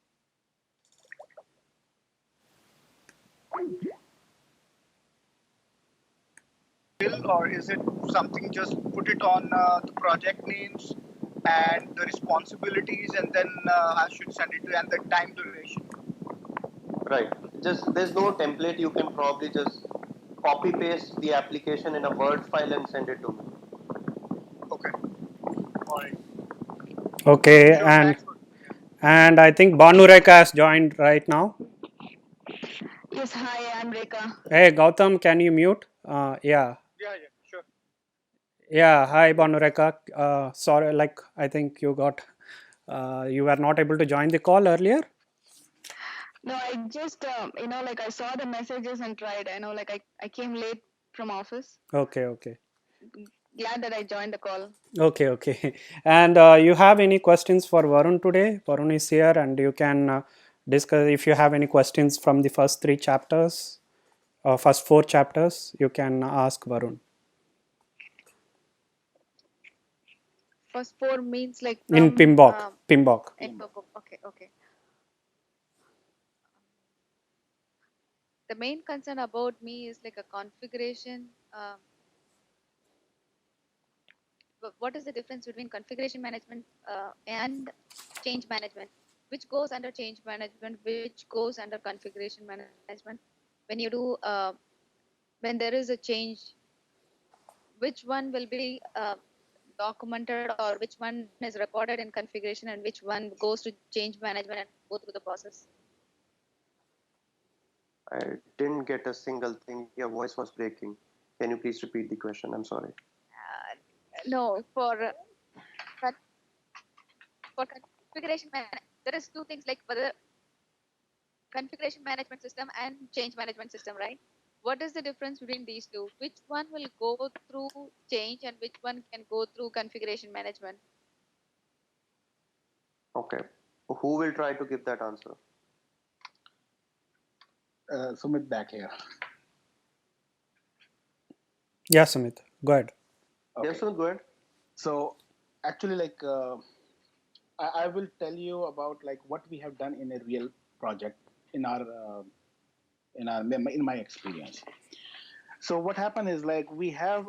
Or is it something just put it on the project names and the responsibilities, and then I should send it to, and the time duration? Right. Just there's no template. You can probably just copy paste the application in a Word file and send it to me. Okay. Okay, Sure, that's good. and I think Banureka has joined right now. Yes, hi, I'm Rekha. Hey Gautam, can you mute? Yeah. Yeah, yeah, sure. Yeah, hi Banureka. Sorry, like I think you were not able to join the call earlier. No, I just, like I saw the messages and tried. I came late from office. Okay. Glad that I joined the call. Okay. And you have any questions for Varun today? Varun is here, and you can discuss if you have any questions from the first three chapters or first four chapters. You can ask Varun First four means like in from PMBOK. PMBOK. in book. Okay. The main concern about me is like a configuration. What is the difference between configuration management and change management? Which goes under change management? Which goes under configuration management? When you do when there is a change, which one will be documented or which one is recorded in configuration and which one goes to change management and go through the process? I didn't get a single thing. Your voice was breaking. Can you please repeat the question? I'm sorry. No, con- for configuration there is two things, like for the configuration management system and change management system, right? What is the difference between these two? Which one will go through change and which one can go through configuration management? Okay. Who will try to give that answer? Sumit back here. Yeah, Sumit, go ahead. Yes, sir, go ahead. So actually, like I will tell you about like what we have done in a real project in our in my experience. So what happened is like we have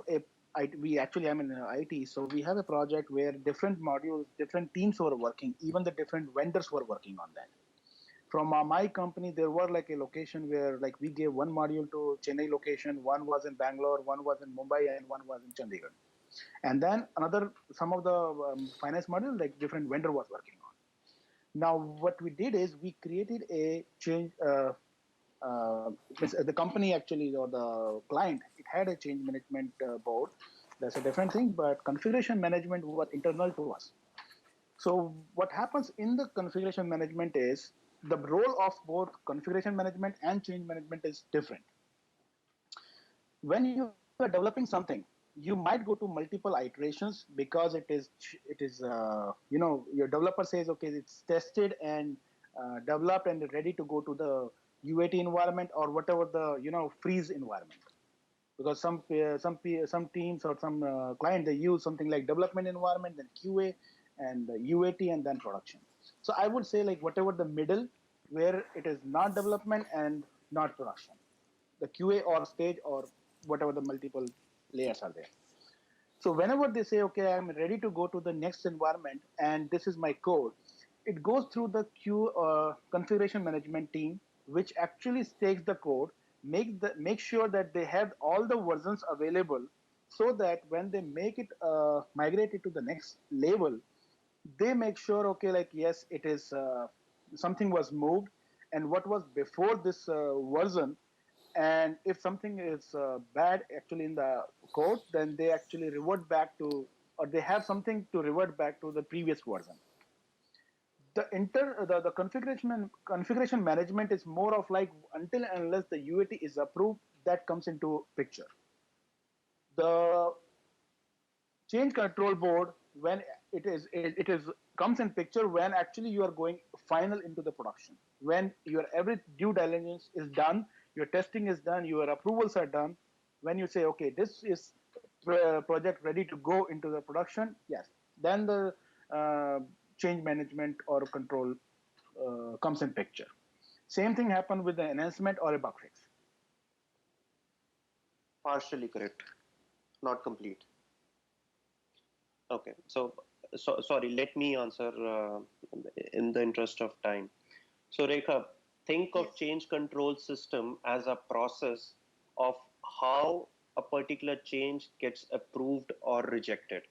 we actually I'm in IT, so we have a project where different modules, different teams were working, even the different vendors were working on that. From my company, there were like a location where like we gave one module to Chennai location, one was in Bangalore, one was in Mumbai, and one was in Chandigarh. And then another some of the finance module like different vendor was working on. Now what we did is we created a change. The company actually or the client, it had a change management board. That's a different thing, but configuration management was internal to us. So what happens in the configuration management is the role of both configuration management and change management is different. When you are developing something, you might go to multiple iterations because your developer says okay, it's tested and developed and ready to go to the UAT environment or whatever the freeze environment. Because some teams or some client, they use something like development environment, then QA and UAT and then production. So I would say like whatever the middle where it is not development and not production, the QA or stage or whatever the multiple layers are there. So whenever they say, okay, I'm ready to go to the next environment and this is my code, it goes through the configuration management team, which actually takes the code, make sure that they have all the versions available, so that when they make it migrate it to the next level, they make sure okay, like yes, it is something was moved, and what was before this version, and if something is bad actually in the code, then they actually revert back to, or they have something to revert back to the previous version. The configuration management is more of like until and unless the UAT is approved, that comes into picture. The change control board, when it is comes in picture when actually you are going final into the production, when your every due diligence is done, your testing is done, your approvals are done, when you say okay, this is project ready to go into the production, yes, then the uh, change management or control comes in picture. Same thing happened with the enhancement or a bug fix. Partially correct, not complete. Okay, so sorry, let me answer in the interest of time. So Rekha, think of Yes. change control system as a process of how a particular change gets approved or rejected.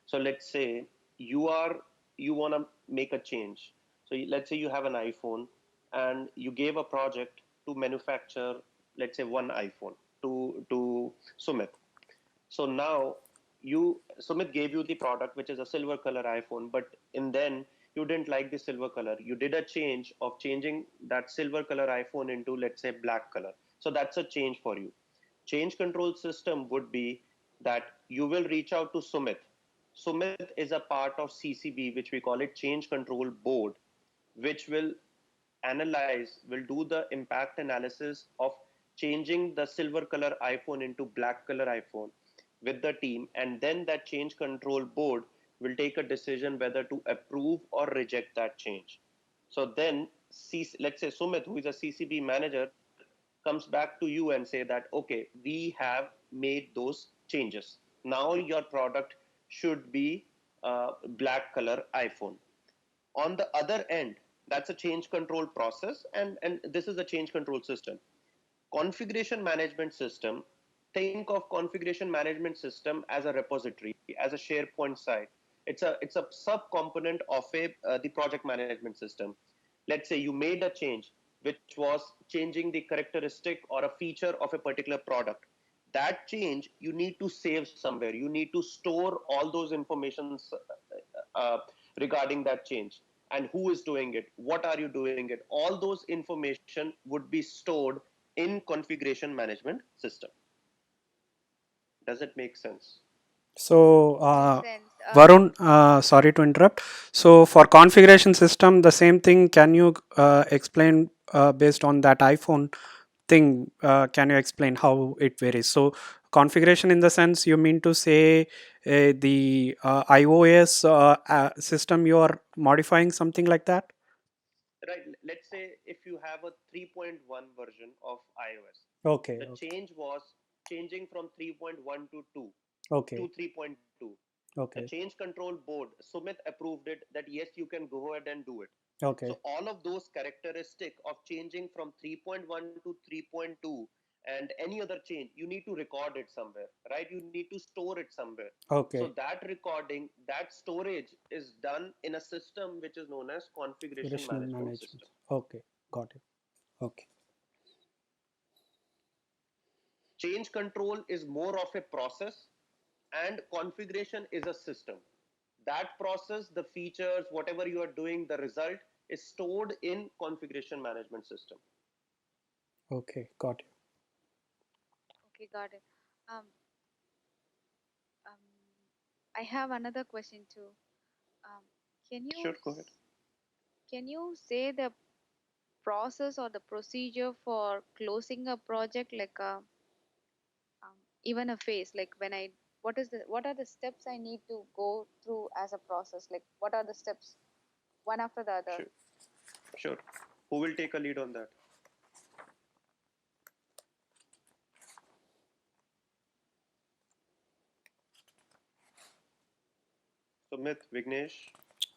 So let's say you are you want to make a change. So let's say you have an iPhone and you gave a project to manufacture, let's say, one iPhone to Sumit. So now Sumit gave you the product, which is a silver color iPhone, but in then you didn't like the silver color. You did a change of changing that silver color iPhone into, let's say, black color. So that's a change for you. Change control system would be that you will reach out to Sumit. Sumit is a part of CCB, which we call it Change Control Board, which will do the impact analysis of changing the silver color iPhone into black color iPhone with the team, and then that change control board will take a decision whether to approve or reject that change. So then, let's say Sumit, who is a CCB manager, comes back to you and say that, okay, we have made those changes. Now your product should be black color iPhone. On the other end, that's a change control process, and this is a change control system. Configuration management system, think of configuration management system as a repository, as a SharePoint site. It's a sub component of the project management system. Let's say you made a change which was changing the characteristic or a feature of a particular product. That change you need to save somewhere. You need to store all those informations regarding that change, and who is doing it, what are you doing it. All those information would be stored in configuration management system. Does it make sense? So, Makes sense. Varun, sorry to interrupt. So, for configuration system, the same thing. Can you explain based on that iPhone thing? Can you explain how it varies? So, configuration in the sense you mean to say the iOS system you are modifying something like that? Right. Let's say if you have a 3.1 version of iOS, Okay. the change was changing from 3.1 to 2 Okay. to 3.2. The Okay. change control board, Sumit approved it that yes, you can go ahead and do it. Okay. So all of those characteristic of changing from 3.1 to 3.2 and any other change, you need to record it somewhere, right? You need to store it somewhere. So Okay. that recording, that storage is done in a system which is known as configuration Configuration management management. system. Okay. Got it. Okay. Change control is more of a process, and configuration is a system. That process, the features, whatever you are doing, the result is stored in configuration management system. Okay. Got it. Okay, got it. Um, um, I have another question too. Um, can you Sure, go ahead. can you say the process or the procedure for closing a project, like even a phase, like what are the steps I need to go through as a process, like what are the steps one after the other? Sure. Sure. Who will take a lead on that? Sumit, Vignesh?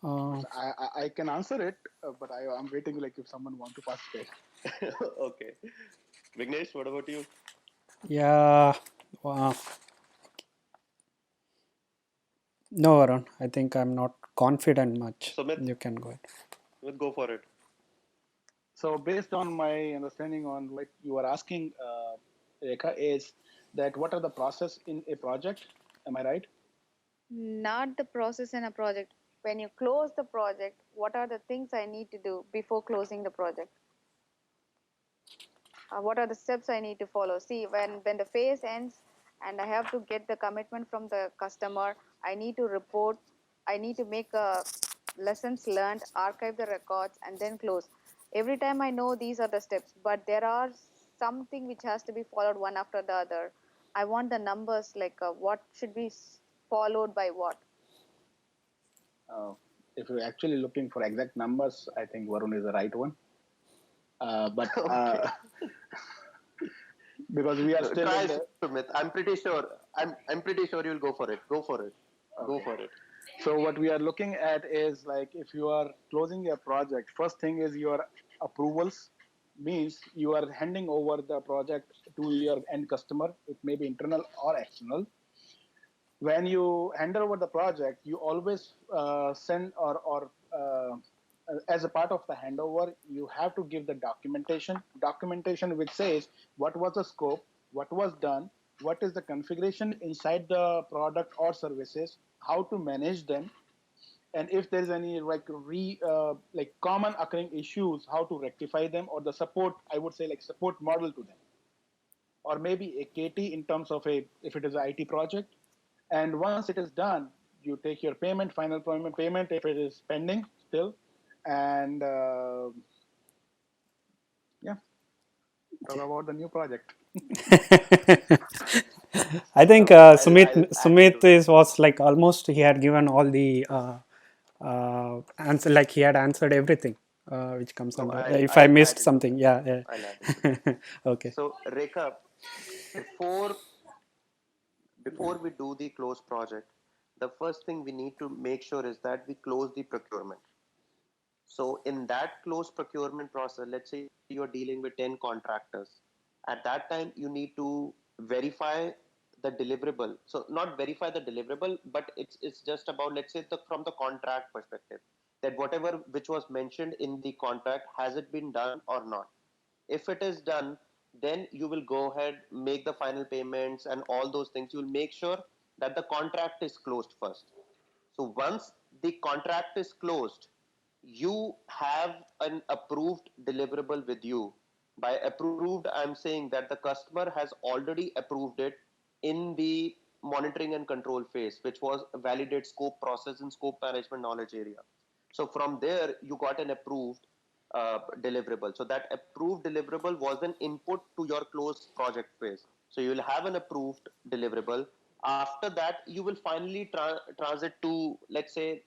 I can answer it, but I'm waiting like if someone want to participate. Okay. Vignesh, what about you? Yeah. No, Varun. I think I'm not confident much. Sumit, You can go ahead. Sumit, go for it. So based on my understanding on what you are asking, Rekha, is that what are the process in a project? Am I right? Not the process in a project. When you close the project, what are the things I need to do before closing the project? What are the steps I need to follow? See, when the phase ends and I have to get the commitment from the customer, I need to report, I need to make lessons learned, archive the records, and then close. Every time I know these are the steps, but there are something which has to be followed one after the other. I want the numbers, like what should be followed by what. Uh, if you're actually looking for exact numbers, I think Varun is the right one. But Okay. because we are still Try, in the Sumit. I'm pretty sure. I'm pretty sure you'll go for it. Go for it. Go okay. for it. So what we are looking at is like if you are closing a project, first thing is your approvals, means you are handing over the project to your end customer. It may be internal or external. when you hand over the project, you always send or as a part of the handover, you have to give the documentation which says what was the scope, what was done, what is the configuration inside the product or services, how to manage them, and if there is any like common occurring issues, how to rectify them, or the support, I would say, like support model to them, or maybe a KT in terms of a, if it is an IT project. And once it is done, you take your payment, final payment if it is pending still, and yeah, talk about the new project. I think Sumit I'll add Sumit to that. was like almost he had given all the answer, like he had answered everything which comes No, under. I'll If I I'll missed add into something, that. yeah, I'll add into that. yeah. Okay. So Rekha, before before we do the close project, the first thing we need to make sure is that we close the procurement. So in that close procurement process, let's say you're dealing with 10 contractors. At that time, you need to verify the deliverable. So not verify the deliverable, but it's just about, let's say, from the contract perspective, that whatever which was mentioned in the contract, has it been done or not? If it is done, then you will go ahead, make the final payments and all those things. You will make sure that the contract is closed first. So once the contract is closed, you have an approved deliverable with you. By approved, I'm saying that the customer has already approved it in the monitoring and control phase, which was validate scope process and scope management knowledge area. So from there, you got an approved deliverable. So that approved deliverable was an input to your closed project phase. So you will have an approved deliverable. After that, you will finally transit to, let's say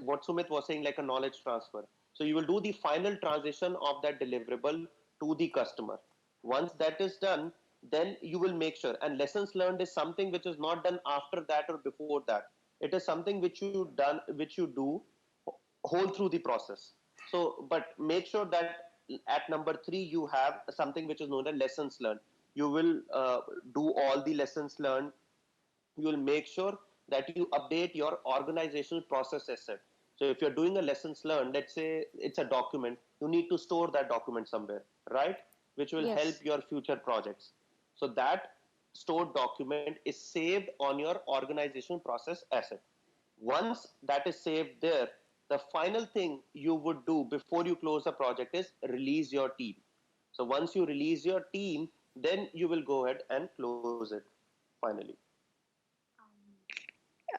what Sumit was saying, like a knowledge transfer. So you will do the final transition of that deliverable to the customer. Once that is done, then you will make sure, and lessons learned is something which is not done after that or before that. It is something which you do whole through the process. So but make sure that at number 3 you have something which is known as lessons learned. You will do all the lessons learned. You will make sure that you update your organizational process asset. So if you're doing a lessons learned, let's say it's a document, you need to store that document somewhere, right? Which will help Yes. your future projects. So that stored document is saved on your organizational process asset. Once that is saved there, the final thing you would do before you close the project is release your team. So once you release your team, then you will go ahead and close it finally.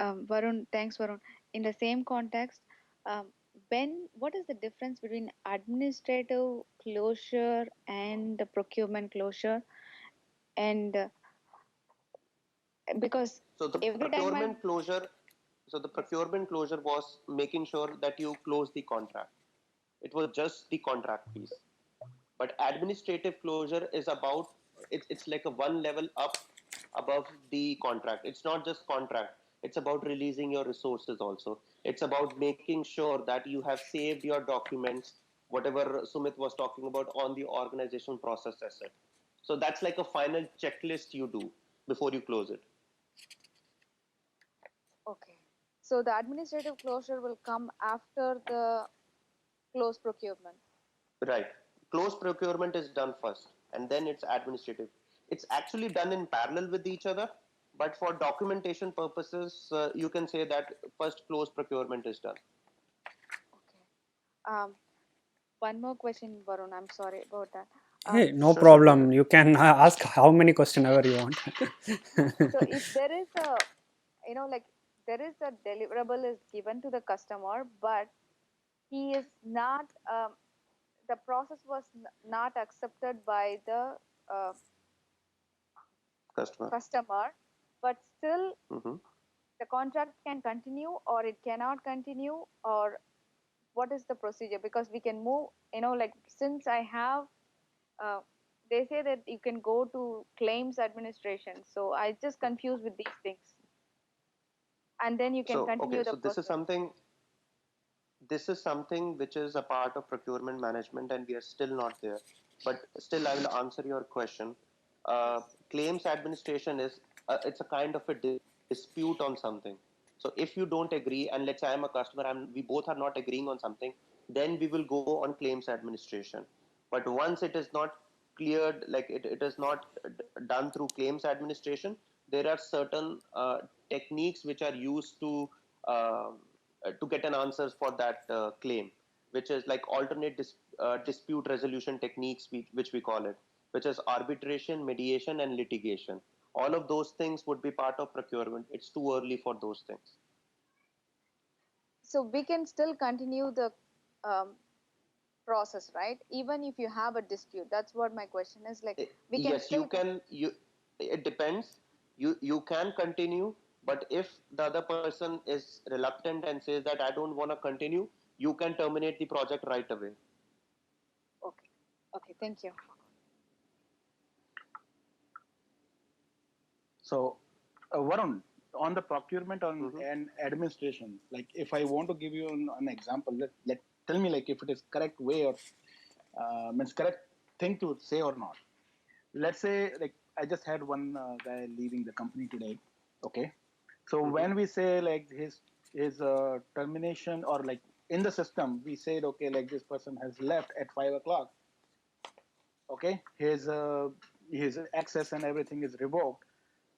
Varun, thanks, Varun. In the same context, what is the difference between administrative closure and the procurement closure? And because So the every time I, procurement closure, so the yes, procurement closure was making sure that you close the contract. It was just the contract piece. But administrative closure is about, it's like a one level up above the contract. It's not just contract. It's about releasing your resources also. It's about making sure that you have saved your documents, whatever Sumit was talking about on the organization process asset. So that's like a final checklist you do before you close it. okay. So the administrative closure will come after the close procurement. Right. Close procurement is done first and then it's administrative. It's actually done in parallel with each other, but for documentation purposes, you can say that first close procurement is done. Okay. One more question, Varun. I'm sorry about that. Hey, no Sure, sure, go problem. ahead. You can ask how many questions ever you want. So if there is a, like there is a deliverable is given to the customer, but he is not, the process was not accepted by the uh, Customer. customer, but still Hmm. the contract can continue or it cannot continue, or what is the procedure? Because we can move, like since I have, uh, they say that you can go to claims administration. So I just confused with these things. And then you can So, okay, continue the so process. this is something which is a part of procurement management, and we are still not there. But still, I will answer your question. Yes. Claims administration is it's a kind of a dispute on something. So if you don't agree, and let's say I'm a customer and we both are not agreeing on something, then we will go on claims administration. But once it is not cleared, like it is not done through claims administration, there are certain techniques which are used to get an answer for that claim, which is like alternate dispute resolution techniques, which we call it, which is arbitration, mediation, and litigation. All of those things would be part of procurement. It's too early for those things. So we can still continue the process, right? Even if you have a dispute. That's what my question is. Like, we can Yes, still. you can. It depends. You can continue, but if the other person is reluctant and says that I don't want to continue, you can terminate the project right away. Okay. Okay. Thank you. So, Varun, on the procurement and administration, like if I want to give you an example, tell me like if it is correct way or means correct thing to say or not. Let's say like I just had one guy leaving the company today. Okay, so when we say like his termination or like in the system we said okay like this person has left at 5 o'clock. Okay, his access and everything is revoked,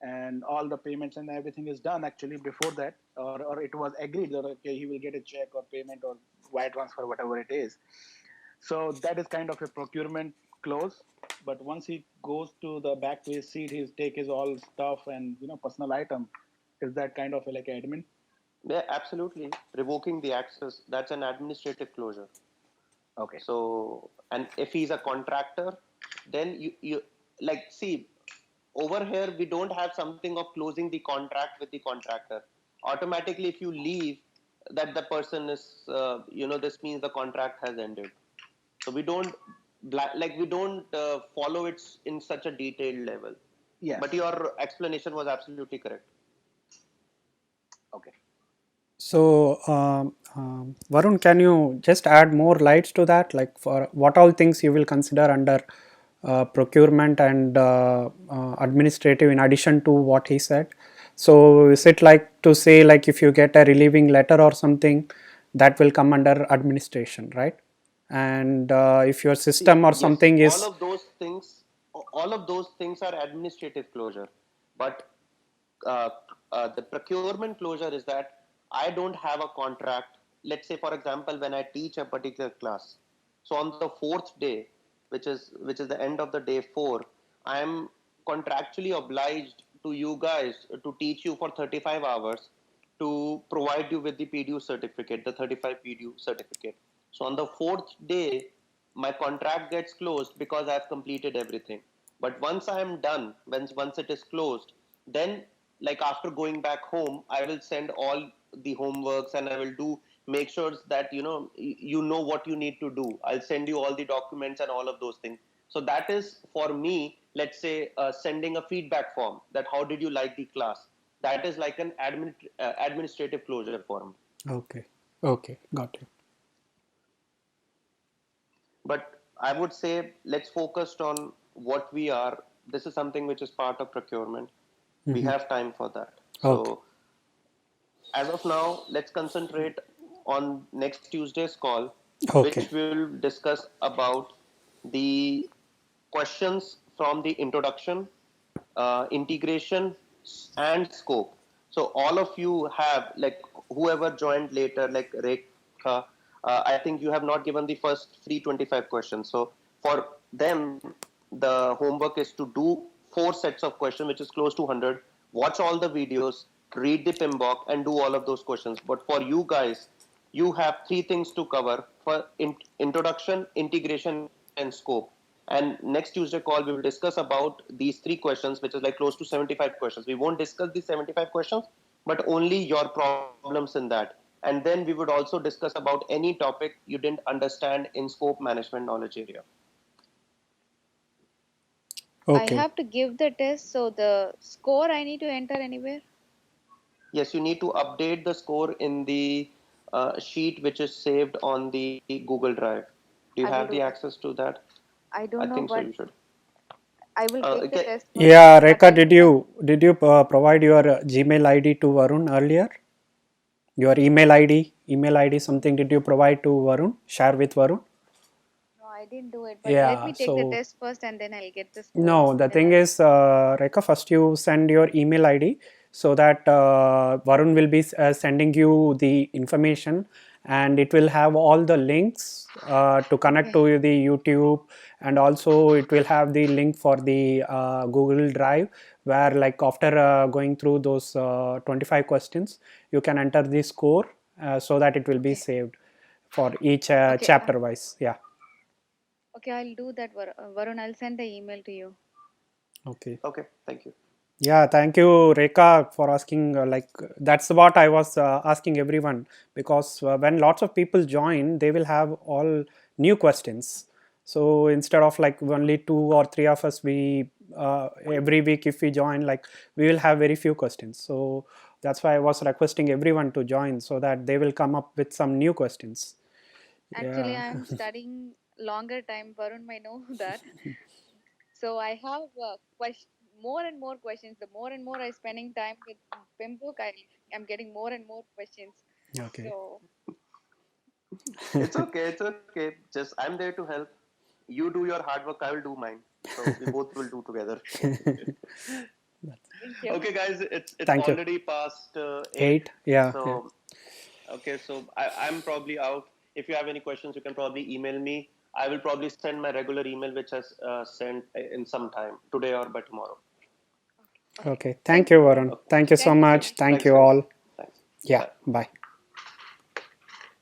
and all the payments and everything is done actually before that, or it was agreed that okay he will get a check or payment or wire transfer whatever it is. So that is kind of a procurement clause. But once he goes to the back to his seat, he take his all stuff and personal item. Is that kind of like admin? Yeah, absolutely. Revoking the access, that's an administrative closure. Okay. So, and if he's a contractor, then you like see over here we don't have something of closing the contract with the contractor. Automatically, if you leave, that the person is this means the contract has ended. So we don't we don't follow it in such a detailed level. Yes. But your explanation was absolutely correct. Okay. So, Varun, can you just add more lights to that? Like, for what all things you will consider under procurement and administrative in addition to what he said? So, is it like to say, like, if you get a relieving letter or something, that will come under administration, right? And if your system or Yes, something is. all of those things are administrative closure. But uh, the procurement closure is that I don't have a contract. Let's say, for example, when I teach a particular class, so on the fourth day, which is the end of the day 4, I am contractually obliged to you guys to teach you for 35 hours to provide you with the PDU certificate, the 35 PDU certificate. So on the fourth day, my contract gets closed because I've completed everything. But once I am done, once it is closed, then like after going back home, I will send all the homeworks and I will make sure that you know what you need to do. I'll send you all the documents and all of those things. So that is for me, let's say sending a feedback form that how did you like the class. That is like an administrative closure form. Okay, okay, got you. But I would say let's focus on what we are. This is something which is part of procurement. We have time for that. Okay. So as of now, let's concentrate on next Tuesday's call, Okay. which will discuss about the questions from the introduction, integration, and scope. So all of you have, like whoever joined later, like Rekha, I think you have not given the first free 25 questions. So for them, the homework is to do 4 sets of questions, which is close to 100. Watch all the videos, read the PMBOK, and do all of those questions. But for you guys, you have 3 things to cover for introduction, integration, and scope. And next Tuesday call, we will discuss about these 3 questions, which is like close to 75 questions. We won't discuss these 75 questions, but only your problems in that. And then we would also discuss about any topic you didn't understand in scope management knowledge area. Okay. I have to give the test, so the score I need to enter anywhere. Yes, you need to update the score in the sheet which is saved on the Google Drive. Do you I will have do the that. access to that? I I don't know, think so. but You should. I will take the Okay. test. Yeah, first, Rekha, but did you provide your Gmail ID to Varun earlier? Your email ID, something did you provide to Varun? Share with Varun? no, I didn't do it. But let Yeah, me take the so test first, and then I'll get the score. no, the Then thing I'll. is, Rekha, first you send your email ID so that Varun will be sending you the information, and it will have all the links to connect Okay. to the YouTube, and also it will have the link for the Google Drive, where like after going through those 25 questions, you can enter the score so that it will be Okay. saved for each Okay. chapter wise. Yeah. Okay. I'll do that, Varun. I'll send the email to you. Okay. Okay. Thank you. Yeah, thank you, Rekha, for asking. That's what I was asking everyone, because when lots of people join, they will have all new questions. So instead of like only 2 or 3 of us, we every week if we join, like we will have very few questions. So that's why I was requesting everyone to join so that they will come up with some new questions. Actually, Yeah. I'm studying longer time. Varun may know that. So I have more and more questions. The more and more I spending time with PMBOK, I'm getting more and more questions. Okay. So It's okay. It's okay. Just I'm there to help. You do your hard work. I will do mine. So we both will do together. thank you. Okay, guys. It's Thank you. already past 8. 8. Yeah. So okay. So I'm probably out. If you have any questions, you can probably email me. I will probably send my regular email, which has sent in some time today or by tomorrow. Okay. Thank you, Varun. Okay. Thank you so Thank you so much. much. Thank Thanks, you guys. all. Thanks. Yeah. Bye. Bye.